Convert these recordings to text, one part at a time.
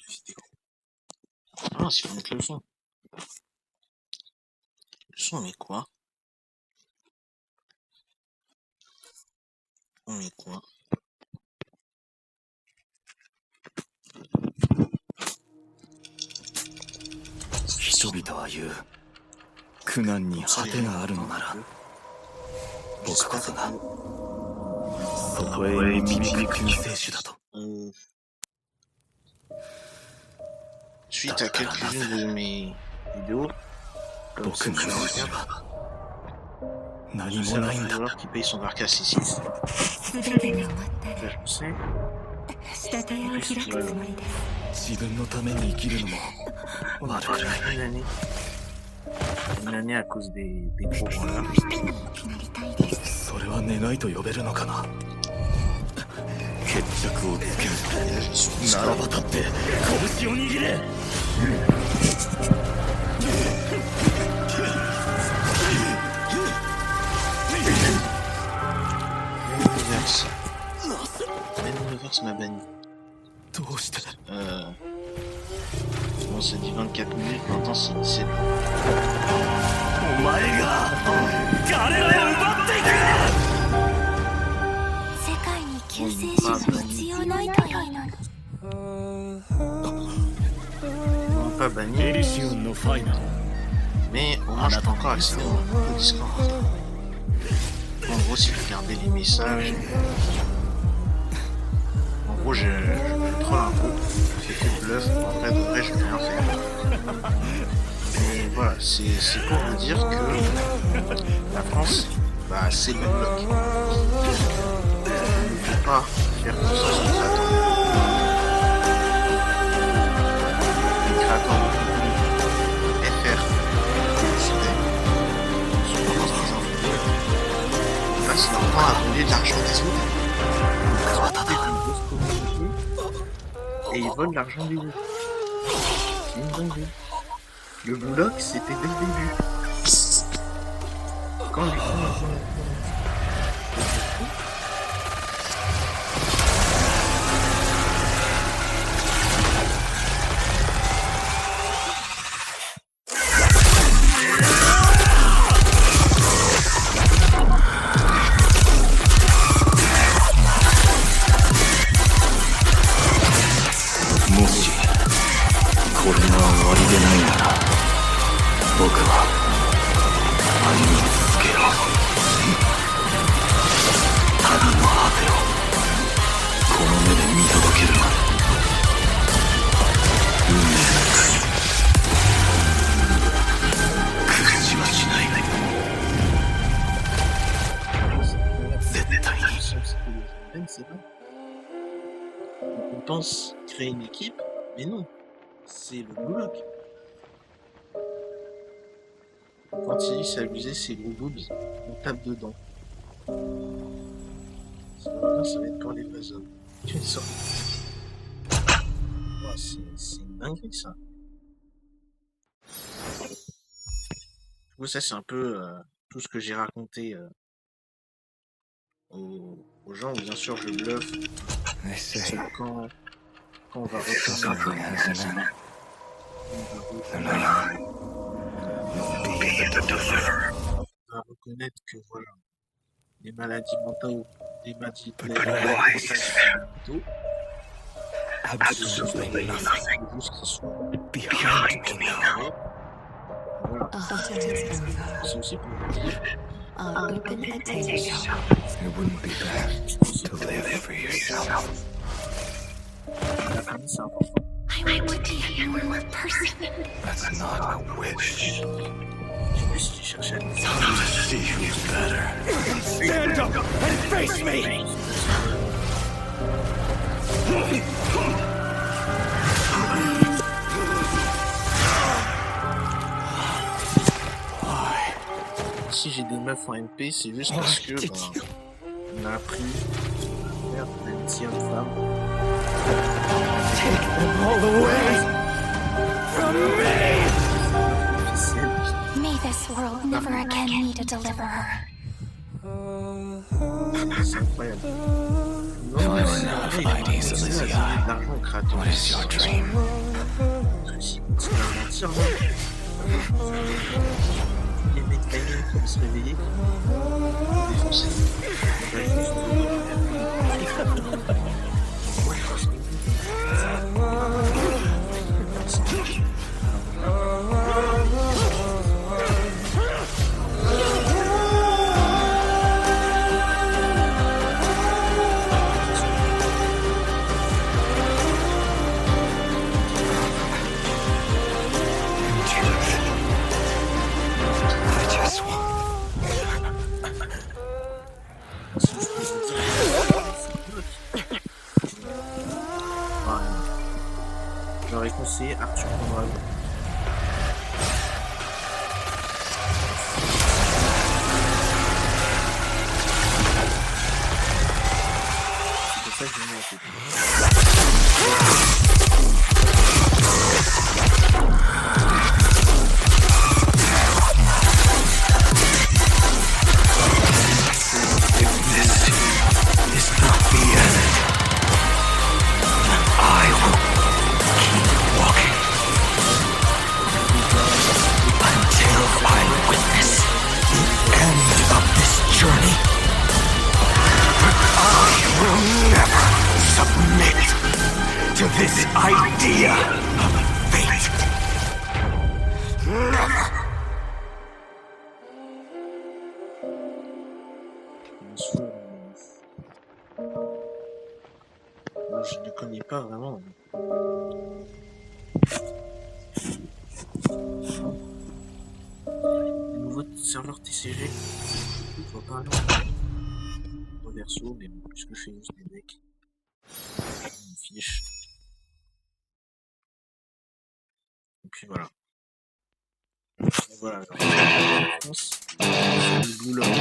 vidéo. Ah, si faut mettre le son. Le son, on met quoi? On met quoi? Suite à quelques-unes de mes vidéos, comme ceux que je regarde, un joueur qui paye son carcasse ici. Là, je sais. Une année à cause des gros branleurs. L'univers m'a banni. Bon, c'est dit 24 minutes, maintenant c'est 17. Pas banni. Mais au moins je peux encore accéder au Discord. En gros, si vous regardez les messages, en gros, je troll un peu, je fais que bluff, en vrai de vrai, je vais rien faire. Mais voilà, c'est pour vous dire que la France, bah, c'est le bloc. On ne peut pas faire tout ça sans créateur. Les créateurs de FR, sont vraiment très influents. Ils passent leur temps à voler de l'argent des autres. Et ils volent l'argent des autres. C'est une dinguerie. Le bloc, c'était dès le début. Quand les on pense créer une équipe, mais non, c'est le bloc. Quand il dit s'amuser, c'est gros boobs, on tape dedans. Ça va être pour les puzzles. Tu sors. Oh, c'est une dinguerie ça. Du coup, ça c'est un peu tout ce que j'ai raconté aux gens. Bien sûr, je bluffe. Quand on va reprendre on va reconnaître que voilà, les maladies mentales, les maladies mentaux, absolutely nothing. Behind me now. C'est aussi pour vous dire. It wouldn't be bad to live for yourself. La famille, c'est important. I want to be a normal person. That's not a wish. Je me suis cherché à le faire. Time to see who's better. Stand up and face me! Si j'ai des meufs en MP, c'est juste parce que on a appris à faire de l'amitié homme-femme. Take them all away from me! May this world never again need a deliverer. C'est incroyable. If I were not fighting, continuer à donner de l'argent aux créateurs de Is your dream? s'ils continuent à mentir, là, les mecs gagnants qui vont se réveiller, défoncer. Moi, je pense I just want. J'aurais conseillé Arthur Conrad. C'est pour ça que j'ai mis un peu. Is not the end. I will keep walking until I witness the end of this journey. I will never submit to this idea of fate. Never. Bien sûr, moi, je ne connais pas vraiment. Le nouveau serveur TCG, je vois pas en verso, mais bon, puisque je fais juste des decks, je m'en fiche. Et puis voilà. Et voilà, alors, en France, c'est le Blue Lord.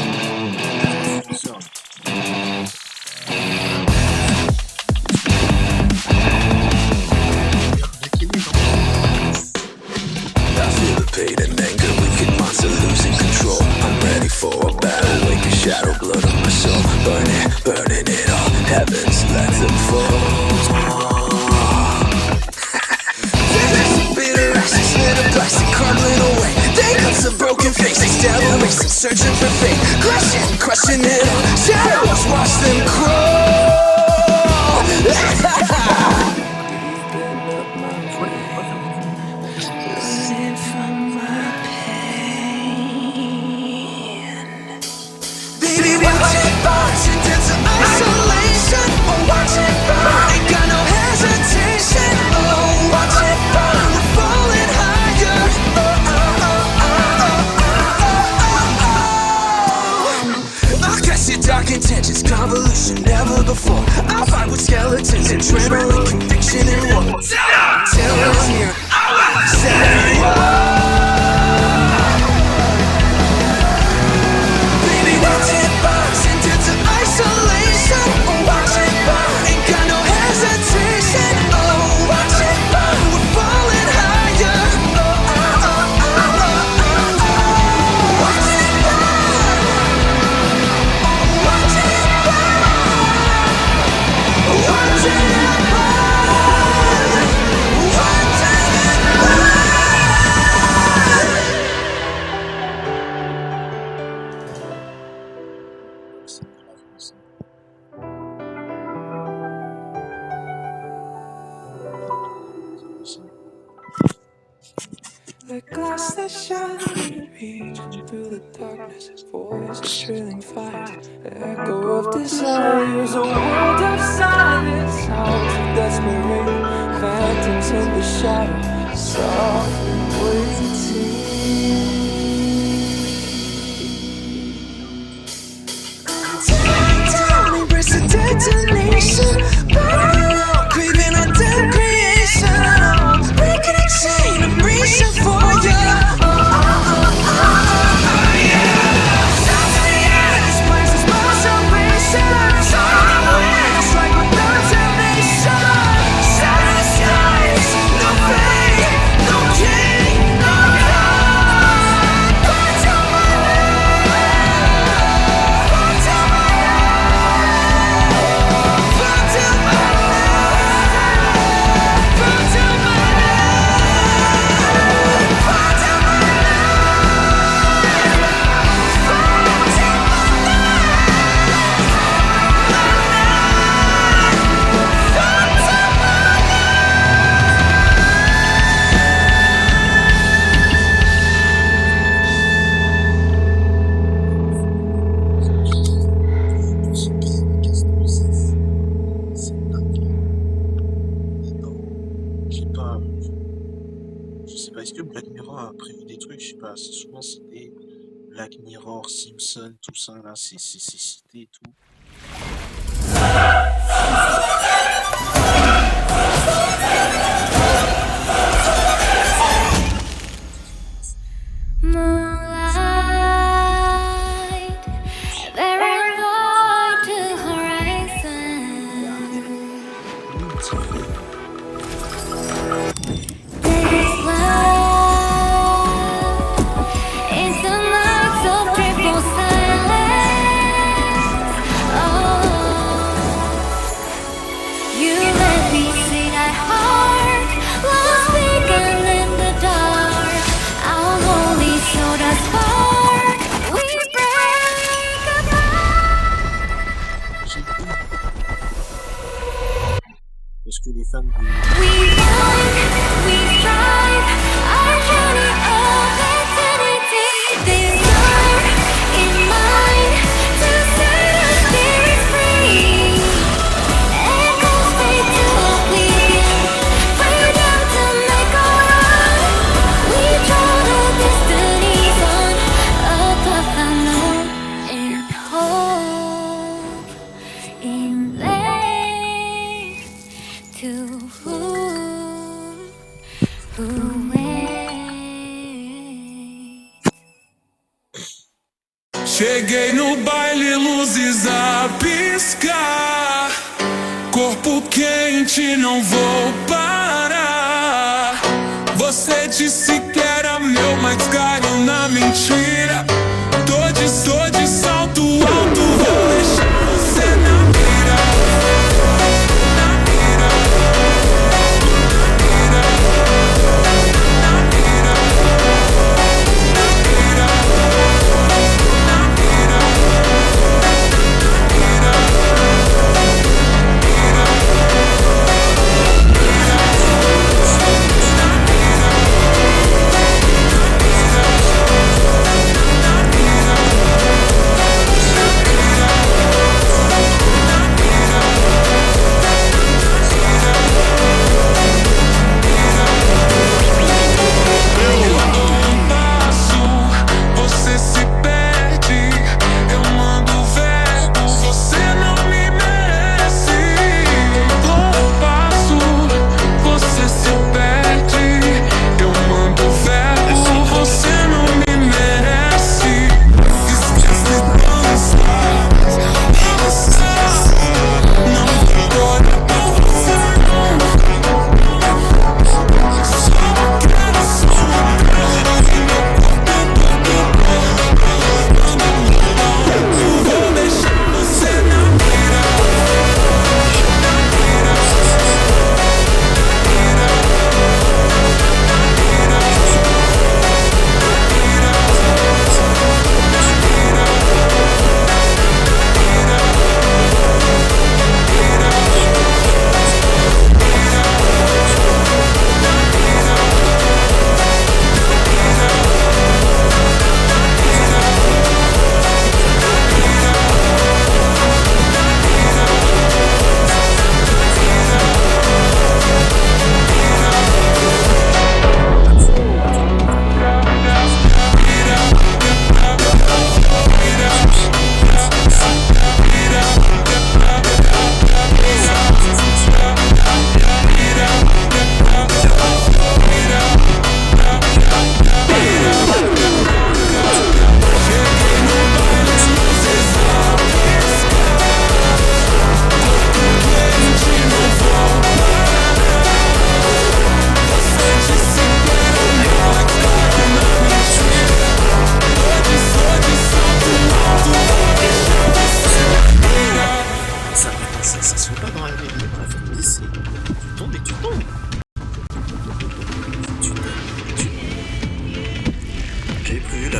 C'est ça. I feel the pain and anger, wicked monster losing control. I'm ready for a battle, wake a shadow, blood on my soul. Burning it all, heavens let them fall. There's a bitter ashes, little plastic crumbling away. They comes a broken faces, devil racing, searching for fate. Crushing it all, shadows watch them crawl. Baby, watch it burn, sent into isolation. Oh, watch it burn, ain't got no hesitation. Oh, watch it burn, we're falling higher. I guess your dark intentions, convolution never before. I fight with skeletons, adrenaline, conviction, and war. Terror is here, set war. Watch it burn, sent into isolation. Oh, watch it burn, ain't got no hesitation. Oh, watch it burn, we're falling higher. Watch it burn. Oh, watch it burn. Watch it burn. Watch it burn. The glass that shattered, reaching through the darkness, voices trailing fires, echo of desires, a world of silence, sounds of desperation, phantoms in the shadow, softly waiting. Tearing down, embrace the detonation, burning out, craving a dead creation, breaking a chain, I'm reaching for you. Sounds of the air, this place is my salvation. Sound of the wind, I'll strike with determination. Sound of the skies, no fate, no king. est-ce que Black Mirror a prévu des trucs? Je sais pas, c'est souvent cité Black Mirror, Simpson, tout ça là, c'est cité et tout. Moonlight, very low to horizon. This love is the marks of triple silence. Oh, you let me see that heart lost begun in the dark. Our holy soul does spark. We break apart. Parce que les fans du... We fight, we strive, our journey of eternity. Desire in mind to set our spirits free. Echoes fade to oblivion, freedom to make our own. We draw the destinies on a path unknown in hope, in faith. To who waits. Cheguei no baile, luzes a piscar. Corpo quente, não vou parar. Você disse que era meu, mas caiu na mentira. Tô de salto alto, vou deixar você na mira. Na mira.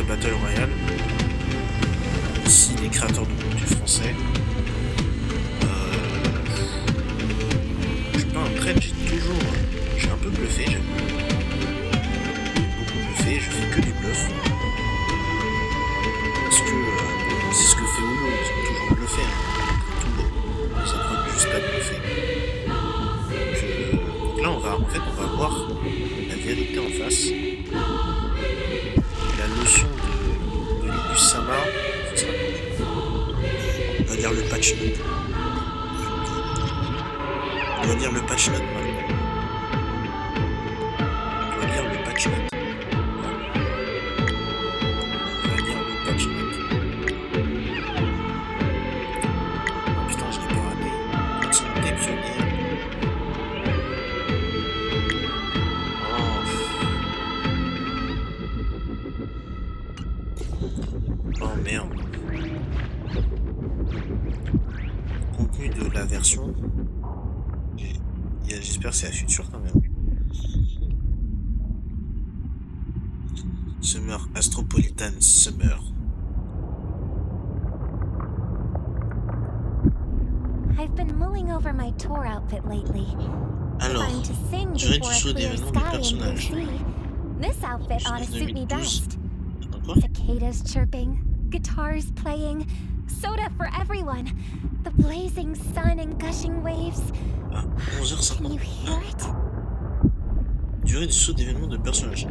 Battle Royale. Ici, les créateurs de contenu français. Je suis pas un trade, j'ai un peu bluffé, j'ai beaucoup bluffé, je fais que du bluff. Parce que c'est ce que fait Uno, ils ont toujours bluffé. Ils apprennent juste à bluffer. Donc là, on va voir la vérité en face. La leçon de Linus Sama, ce sera on va lire le patch note. On va lire le patch note maintenant. On va lire le patch note. On va lire le patch note. Oh putain, je l'ai pas raté. Continuité pionnière. Oh merde. Contenu de la version. J'espère que c'est la future quand même. Summer, Astropolitan Summer. I've been mulling over my tour outfit lately. Alors, Trying to sing durée before du a saut clear d'événements sky des in personnages. BC. This outfit ought to suit me 2012. best. Attends quoi? Cicadas chirping, guitars playing, soda for everyone. The blazing sun and gushing waves. Ah, Can 11h50. you hear it? Durée du saut d'événements de personnages.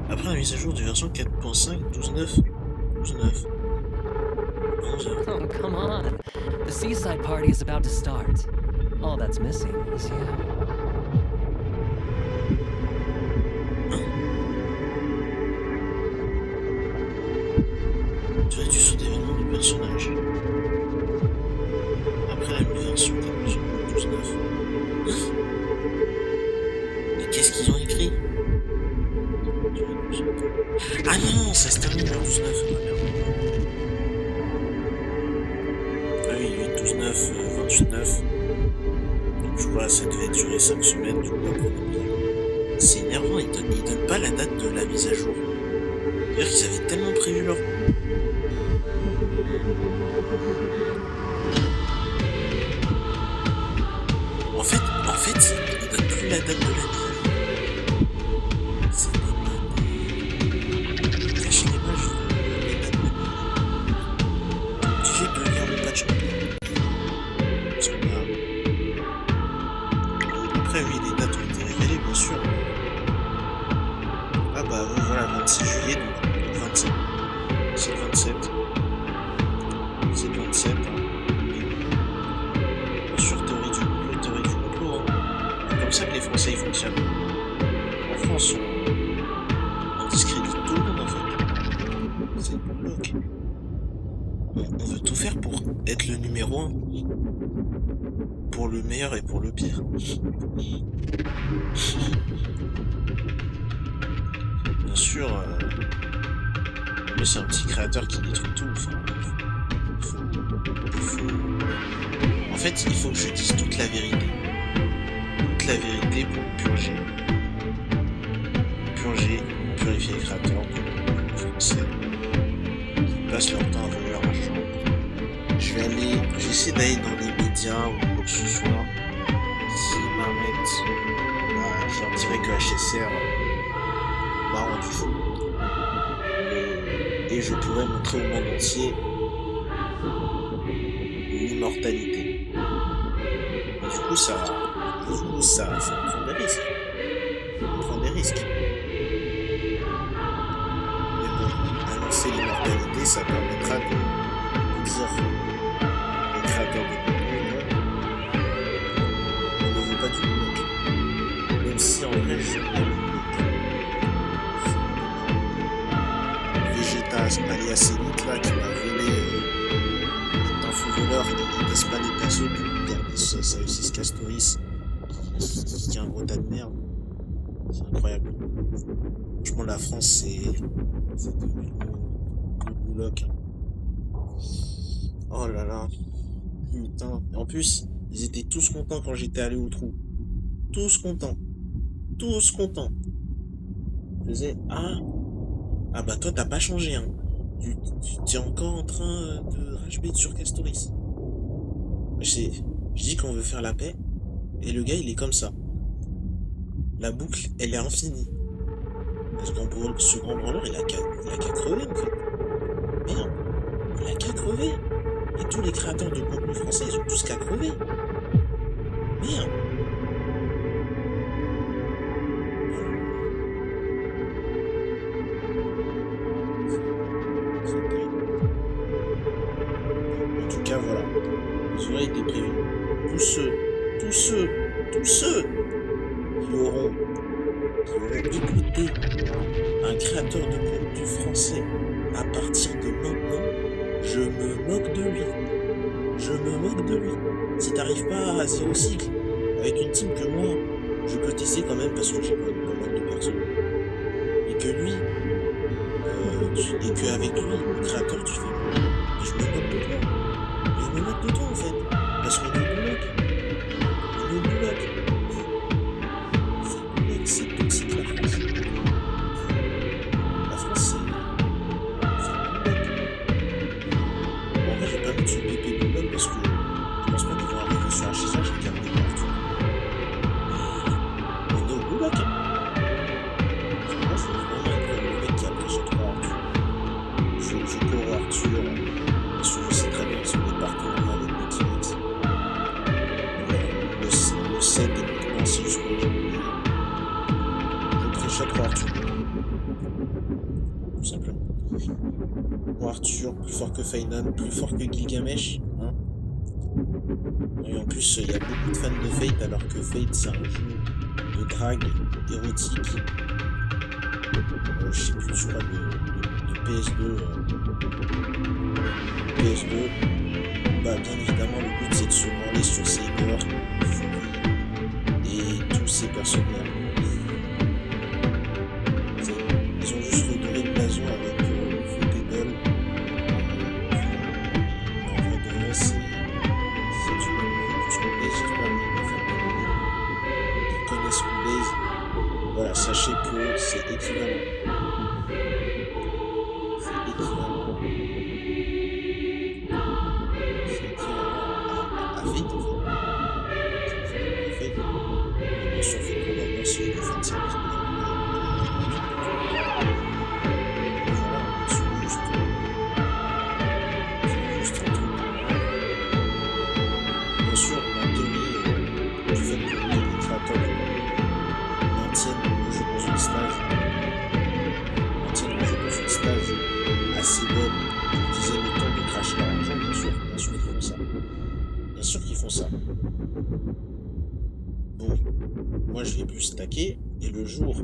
Après la mise à jour de version 4.5, 12.9. 12.9. 11h. Oh, come on. The seaside party is about to start. All that's missing is you. Durée du saut d'événements du personnage. Après la version 12.9. Mais qu'est-ce qu'ils ont écrit? Ah non, ça se termine le 12.9. Ah merde. Ah oui, 8, 12.9, 28.9. Donc je crois que ça devait durer 5 semaines. Du coup, après, c'est énervant, ils donnent pas la date de la mise à jour. C'est-à-dire qu'ils avaient tellement prévu leur... En fait, ils donnent plus la date de la mise à jour. C'est cacher l'image de les dates de mise. Obligé de lire le patch. Parce qu'on a... Après, oui, les dates ont été révélées, bien sûr. Ah bah voilà, 26 juillet, donc 27. C'est le 27. C'est le 27. Hein. Bien sûr, théorie du complot. Hein. C'est comme ça que les Français ils fonctionnent. En France, on discrédite tout le monde en fait. C'est le bloc. On veut tout faire pour être le numéro 1. Pour le meilleur et pour le pire. Bien sûr, lui c'est un petit créateur qui détruit tout. Enfin, en fait, il faut que je dise toute la vérité. Toute la vérité pour purifier les créateurs de français qui passent leur temps à voler leur argent. Je vais essayer d'aller dans les médias ou quoi que ce soit. S'ils m'arrêtent, je leur dirai que HSR m'a rendu fou. Et je pourrais montrer au monde entier l'immortalité. Et du coup, ça faut prendre des risques. On prend des risques. Mais bon, annoncer l'immortalité, ça permettra de dire aux créateurs de contenu non, on ne veut pas du bloc. Même si en vrai, je veux le bloc. Vegeta, alias Elite, là, qui m'a volé un faux voleur, il ne laisse pas les persos, puis regardez ça aussi Castoris, qui est un gros tas de merde. C'est incroyable. Franchement, la France, c'est devenu le bouloc. Hein. Oh là là. Putain. Et en plus, ils étaient tous contents quand j'étais allé au trou. Tous contents. Tous contents. Je disais, ah bah toi, t'as pas changé, hein. Tu es encore en train de rage bait sur Castoris. Je dis qu'on veut faire la paix, et le gars, il est comme ça. La boucle, elle est infinie. Parce que ce grand branleur, il a qu'à crever, en fait. Merde, il a qu'à crever. Et tous les créateurs de contenu français, ils ont tous qu'à crever. Merde. ceux qui auront écouté un créateur de contenu français à partir de maintenant, je me moque de lui. Je me moque de lui. Si t'arrives pas à zéro cycle avec une team que moi, je peux tester quand même parce que j'ai pas mal de personnes. Et que lui, et qu'avec lui, le créateur, tu fais. Et je me moque de toi. Je me moque de toi en fait. Parce qu'on est bloc. On est bloc. C'est toxique la France. La France, c'est bloc. Bon, en vrai, j'ai pas mis sur PP bloc parce que je pense pas qu'ils vont arriver sur HSH et garder partout. Mais on est au bloc. Moi, je veux vraiment être le mec qui a pris sur 3 Arthur. Je cours Arthur. Parce que je sais très bien sur les partenaires avec Netflix. Le 7 et maintenant, c'est juste que je prêche à 3 Arthur. Tout simplement. Bon, Arthur, plus fort que Fainan, plus fort que Gilgamesh. Hein. Et en plus, il y a beaucoup de fans de Fate, alors que Fate, c'est un jeu de drague érotique. Je sais plus, je crois, de PS2. PS2. Bah, bien évidemment, le but, c'est de se branler sur Saber, Fury et tous ces personnages. Ils ont juste redoré le blason avec le feu Table. En vrai de vrai, c'est du même niveau que Schoolbase, j'espère que les fans ils connaissent Schoolbase. Voilà, sachez que c'est équivalent. C'est équivalent à Fate en fait. C'est équivalent à Fate. Bien sûr, Fate probablement c'est le fan service. Bien sûr, la théorie du fait que les créateurs maintiennent le jeu dans une stage assez bonne, qui disait le temps de cracher leur argent, bien sûr qu'ils font ça. Bien sûr qu'ils font ça. Bon, moi je vais plus stacker, et le jour,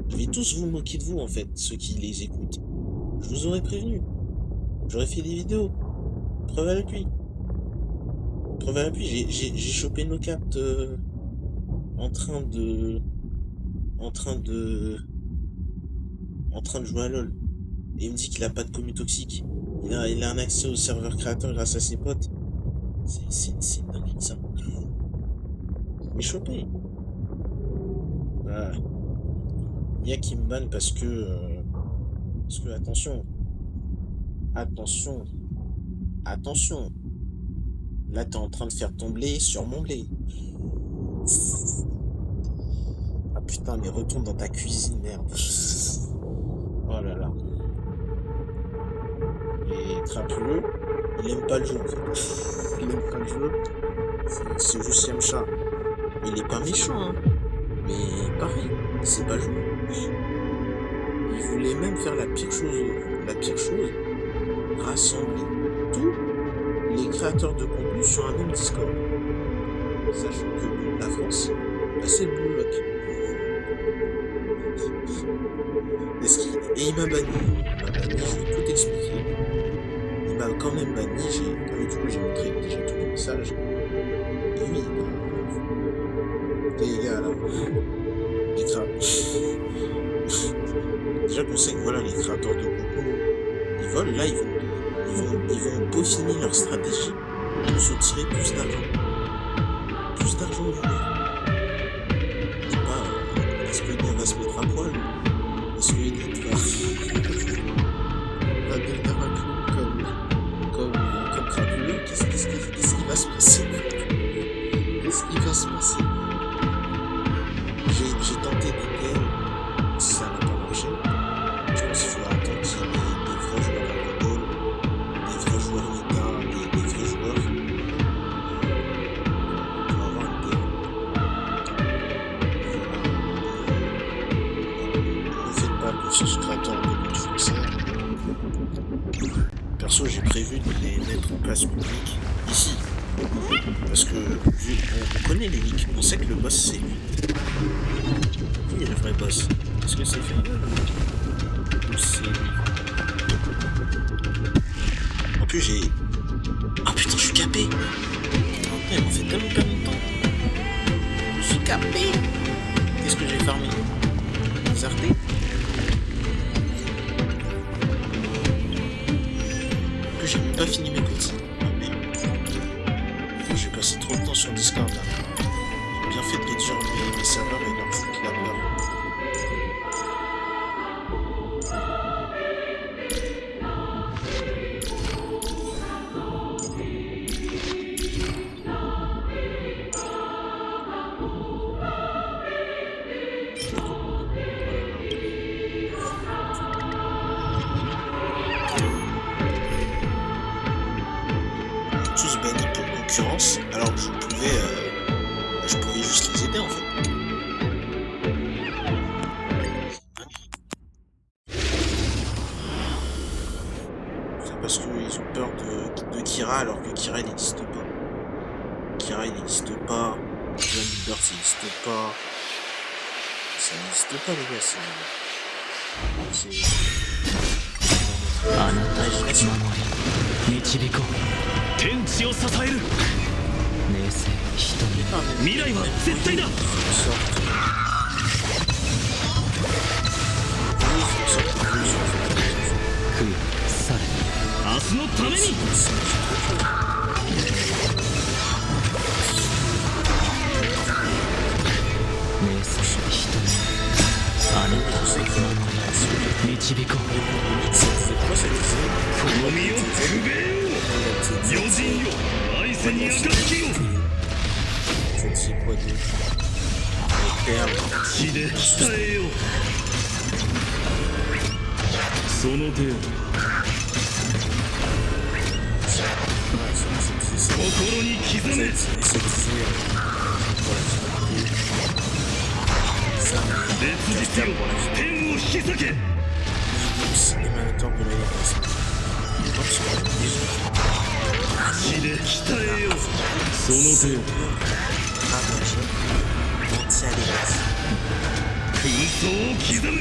je vais tous vous moquer de vous en fait, ceux qui les écoutent. Je vous aurais prévenu. J'aurais fait des vidéos. Preuve à l'appui. Preuve à l'appui, j'ai chopé nos cartes en train de jouer à LoL. Et il me dit qu'il a pas de commu toxique. Il a un accès au serveur créateur grâce à ses potes. C'est une dinguerie ça. Mais chopé. Voilà. Il y a qui me banne parce que attention. Là t'es en train de faire ton blé sur mon blé. Ah putain, mais retourne dans ta cuisine, merde. Oh là là. Et Crapuleux, il aime pas le jeu en fait. Il aime pas le jeu. C'est juste Yamcha. Il est pas méchant, hein. Mais pareil, c'est pas joué. Il voulait même faire la pire chose, rassembler tous les créateurs de contenu sur un même Discord. Sachant que la France, bah, c'est le Blue Lock. Et il m'a banni, je vais tout expliquer. Il m'a quand même banni, du coup j'ai montré déjà tous les messages. Et oui, les gars là, les déjà qu'on sait que voilà, les créateurs de contenu, ils volent, là ils vont peaufiner leur stratégie pour se tirer plus d'argent. Plus d'argent du jeu. Je sais pas, est-ce que Nia va se mettre à poil? Est-ce que Elite va devenir un clown comme Crapuleux? Qu'est-ce qui va se passer? Qu'est-ce qui va se passer? J'ai tenté d'aider, ça n'a pas marché. Je pense qu'il faut attendre qu'il y ait des vrais joueurs à Google, des vrais joueurs méta, des vrais joueurs pour avoir une démo. Ne faites pas que ce créateur de contenu français. Perso, j'ai prévu de les mettre en place publique ici, Parce que on connaît les leaks, on sait que le boss c'est lui. Qui est le vrai boss? Est-ce que c'est Ferial ou c'est lui? En plus j'ai... Ah putain, je suis capé. Putain, il m'en fait tellement pas longtemps. Je suis capé. Qu'est-ce que j'ai farmé? Les artés? En plus j'ai même pas fini mes petits. J'ai passé trop de temps sur Discord là. J'ai bien fait de réduire mes serveurs et leur foutre la peur. Tous bannis pour concurrence, alors que je pouvais juste les aider en fait. C'est parce qu'ils ont peur de Kira alors que Kira il n'existe pas. Kira il n'existe pas, John Bird ça n'existe pas. Ça n'existe pas les gars, c'est... imagination. 導こう天地を支える明生瞳未来は絶対だ空去れ明日のために明生瞳あなたの導こうこの身をくべよ余人よ愛せに暁を血で鍛えよその程度心に刻め烈日よ天を引き裂け血で鍛えよその程度空想を刻む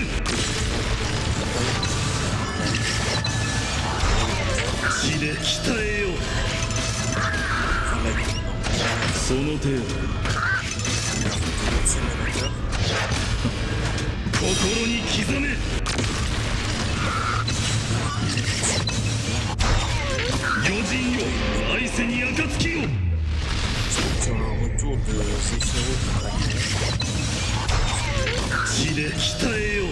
血で鍛えよその程度心に刻め余人よ愛せに暁をSur un retour de Zephyros dans la guerre. 血で鍛えよ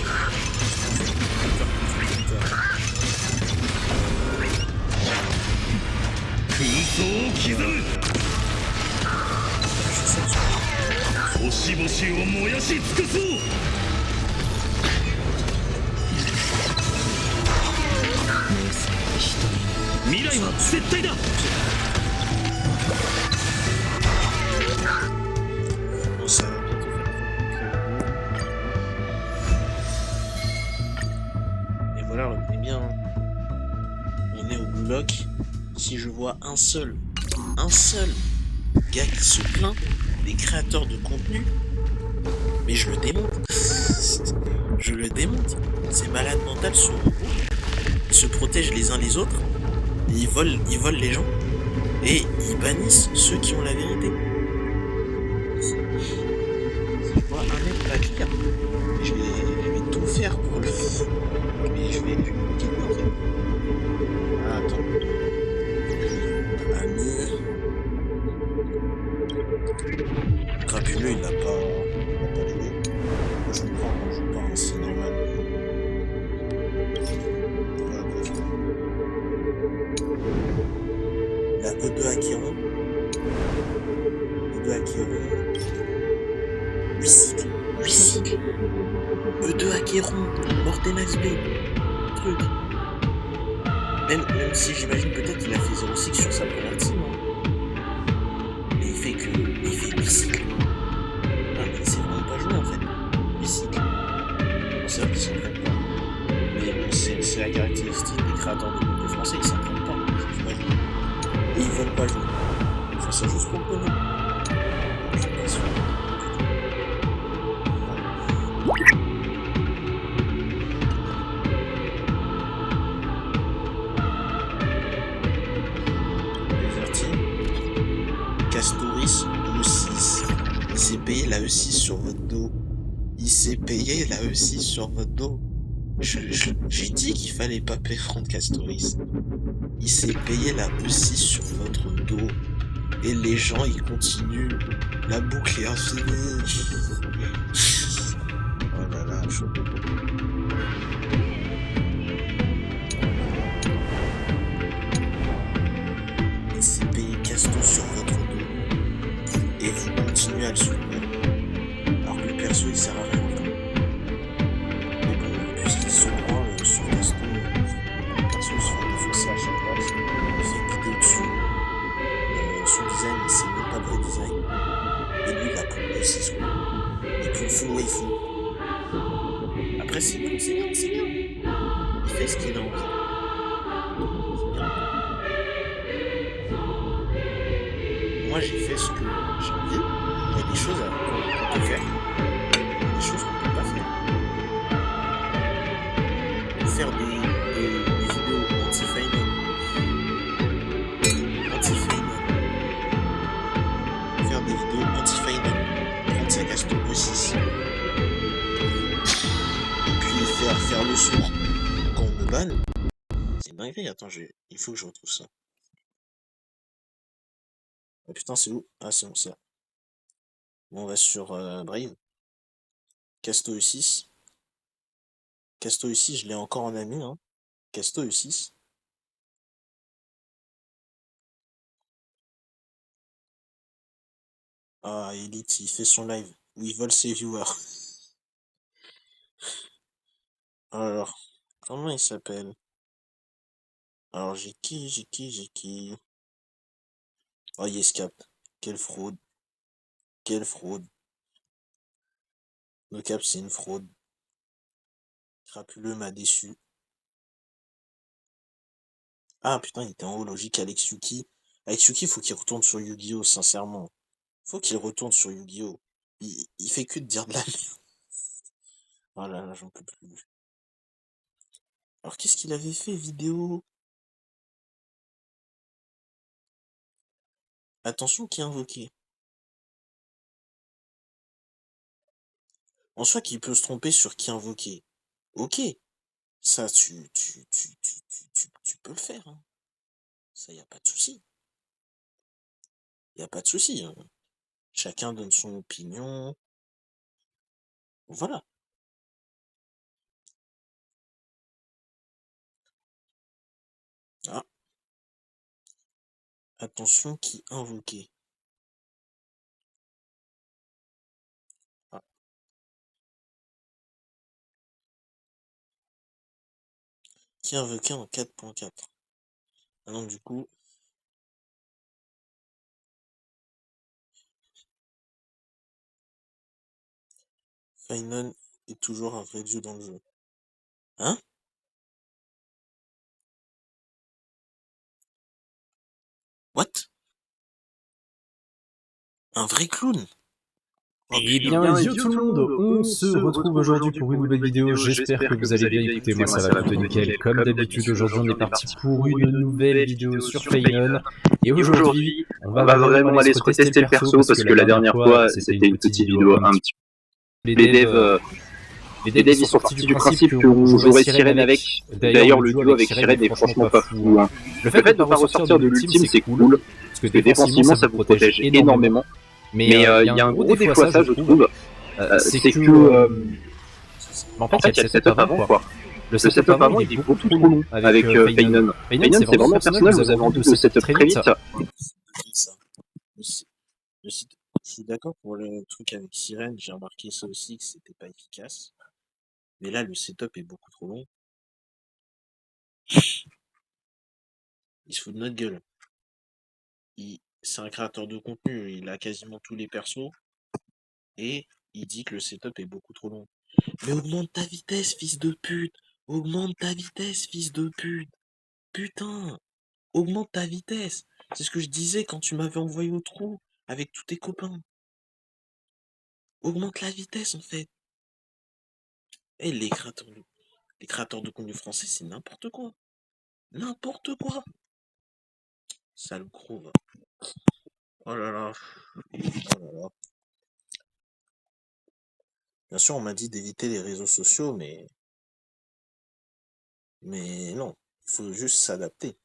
空想を刻む星々を燃やし尽くそう未来は絶対だÇa va bientôt faire et voilà, retenez bien, on est au Blue Lock. Si je vois un seul gars qui se plaint des créateurs de contenu, mais je le démonte. Je le démonte. C'est malade mental ce robot. Ils se protègent les uns les autres, et ils volent les gens, et ils bannissent ceux qui ont la vérité. Si je vois un mec pas clair, je vais tout faire pour le... Je vais me quitter en fait. Ah, attends. Ami... Crapuleux, il n'a pas joué. Moi, je le prends quand je joue pas, c'est normal. La E2 Acheron. E2 Acheron. 8 cycles. 8 cycles. E2 Acheron. Mortenax B. Truc. Même si j'imagine peut-être qu'il a fait 0 cycle sur sa première team. Mais il fait 8 cycles. Ah, mais c'est vraiment pas joué en fait. 8 cycles. Bon, c'est vrai qu'ils s'entraînent pas. Mais bon, c'est la caractéristique des créateurs de contenu français, ils s'entraînent pas. Et ils veulent pas jouer. Enfin, ça payé la E6 sur votre dos. Il s'est payé la E6 sur votre dos. J'ai dit qu'il fallait pas payer Franck Castoris. Il s'est payé la E6 sur votre dos. Et les gens, ils continuent. La boucle est infinie. Oh là là, chaud. Il s'est payé Casto sur votre dos. Et vous continuez à le soutenir. Alors que le perso, il sert à rien. Mais bon, puisqu'il se branle sur Casto, le perso se fait défoncer à chaque fois. Il fait une vidéo dessus. Son design, c'est même pas le vrai design. Et lui, il a pris le 6 quoi. Et puis le full waifu. Après, c'est bien. Il fait ce qu'il a envie. C'est bien. Moi, j'ai fait ce que j'ai envie. Il y a des choses qu'on peut faire. Il y a des choses qu'on peut pas faire. Faire des vidéos anti-Feynman. Faire des vidéos anti-Feynman. Prendre sa casse au 6. Et puis faire le sourd quand on me banne. C'est une dinguerie. Attends, il faut que je retrouve ça. Oh putain, c'est où? Ah, c'est bon, c'est là. Bon, on va sur Brave. Casto E6. Casto E6, je l'ai encore en ami, hein. Casto E6. Ah, Elite, il fait son live où il vole ses viewers. Alors, comment il s'appelle? Alors, j'ai qui? Oh, Yescap. Quelle fraude. Quelle fraude. Le cap, c'est une fraude. Crapuleux m'a déçu. Ah, putain, il était en haut, logique. Alex Yuki. Alex Yuki, faut qu'il retourne sur Yu-Gi-Oh, sincèrement. Faut qu'il retourne sur Yu-Gi-Oh. Il fait que de dire de la merde. Oh là là, j'en peux plus. Alors, qu'est-ce qu'il avait fait, vidéo? Attention, qui est invoqué. En soi, qu'il peut se tromper sur qui invoquer. Ok. Ça, tu peux le faire, hein. Ça, y a pas de souci. Y a pas de souci, hein. Chacun donne son opinion. Voilà. Ah. Attention, qui invoqué. Ah. Qui invoqué en 4.4. Ah non, du coup. Feynman est toujours un vrai dieu dans le jeu. Hein? What? Un vrai clown? Eh bien, yo tout le monde, on se retrouve aujourd'hui pour une nouvelle vidéo, j'espère que vous allez bien. Écoutez, moi ça va plutôt nickel, comme d'habitude. Aujourd'hui on est parti pour une nouvelle vidéo sur Feynman, et aujourd'hui on va vraiment aller se retester le perso, parce que la dernière fois c'était une petite vidéo un petit peu... Les devs ils sont partis du principe qu'on jouerait Sirène avec, d'ailleurs le duo avec Sirène est franchement pas fou, hein. Le fait de ne pas ressortir de l'ultime c'est cool, parce que défensivement ça vous protège énormément. Mais il y a un gros défaut à ça, je trouve, c'est que... en fait, il y a le setup avant, quoi. Le setup avant, il est beaucoup trop long avec Feynman. Feynman, c'est vraiment un personnage, vous avez envie de setup très vite. Je suis d'accord pour le truc avec Sirène, j'ai remarqué ça aussi, que c'était pas efficace. Mais là, le setup est beaucoup trop long. Il se fout de notre gueule. C'est un créateur de contenu, il a quasiment tous les persos. Et il dit que le setup est beaucoup trop long. Mais augmente ta vitesse, fils de pute! Augmente ta vitesse, fils de pute! Putain! Augmente ta vitesse! C'est ce que je disais quand tu m'avais envoyé au trou avec tous tes copains. Augmente la vitesse en fait. Et les créateurs de contenu français, c'est n'importe quoi. N'importe quoi. Sale gros. Oh là là. Oh là là. Bien sûr, on m'a dit d'éviter les réseaux sociaux, mais non, il faut juste s'adapter.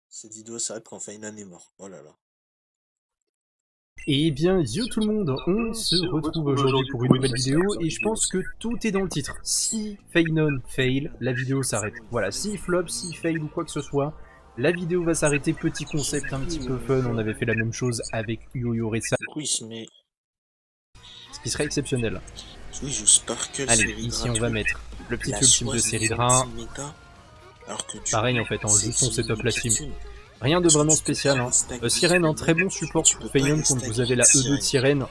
Cette vidéo s'arrête quand Fainan est mort. Oh là là. Et bien, yo tout le monde, on se retrouve aujourd'hui pour une nouvelle vidéo, et je pense que tout est dans le titre. Si Fainon fail, la vidéo s'arrête. Voilà, si flop, si fail ou quoi que ce soit, la vidéo va s'arrêter. Petit concept un petit peu fun, on avait fait la même chose avec Yo-Yo Ressa, Oui, mais... ce qui serait exceptionnel. Oui, je Sparkle. Allez, ici on va mettre le petit ultime de Seridra. Pareil en fait, en juste on setup la team. Rien de vraiment spécial. Hein. Sirène, un très bon support sur Fainon quand vous avez la E2 de Sirène.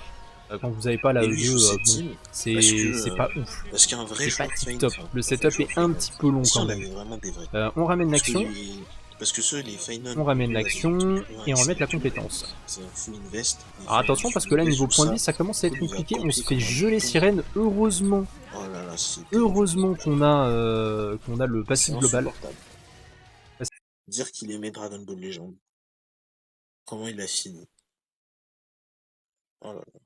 Quand vous n'avez pas la E2, bon, c'est pas ouf. C'est pas tip top. Le setup est un petit peu long quand même. On ramène l'action. On ramène l'action et on va mettre la compétence. Alors attention parce que là niveau point de vie ça commence à être compliqué. On se fait geler Sirène. Heureusement qu'on a le passif global. Dire qu'il aimait Dragon Ball Legend. Comment il a fini. Oh là là.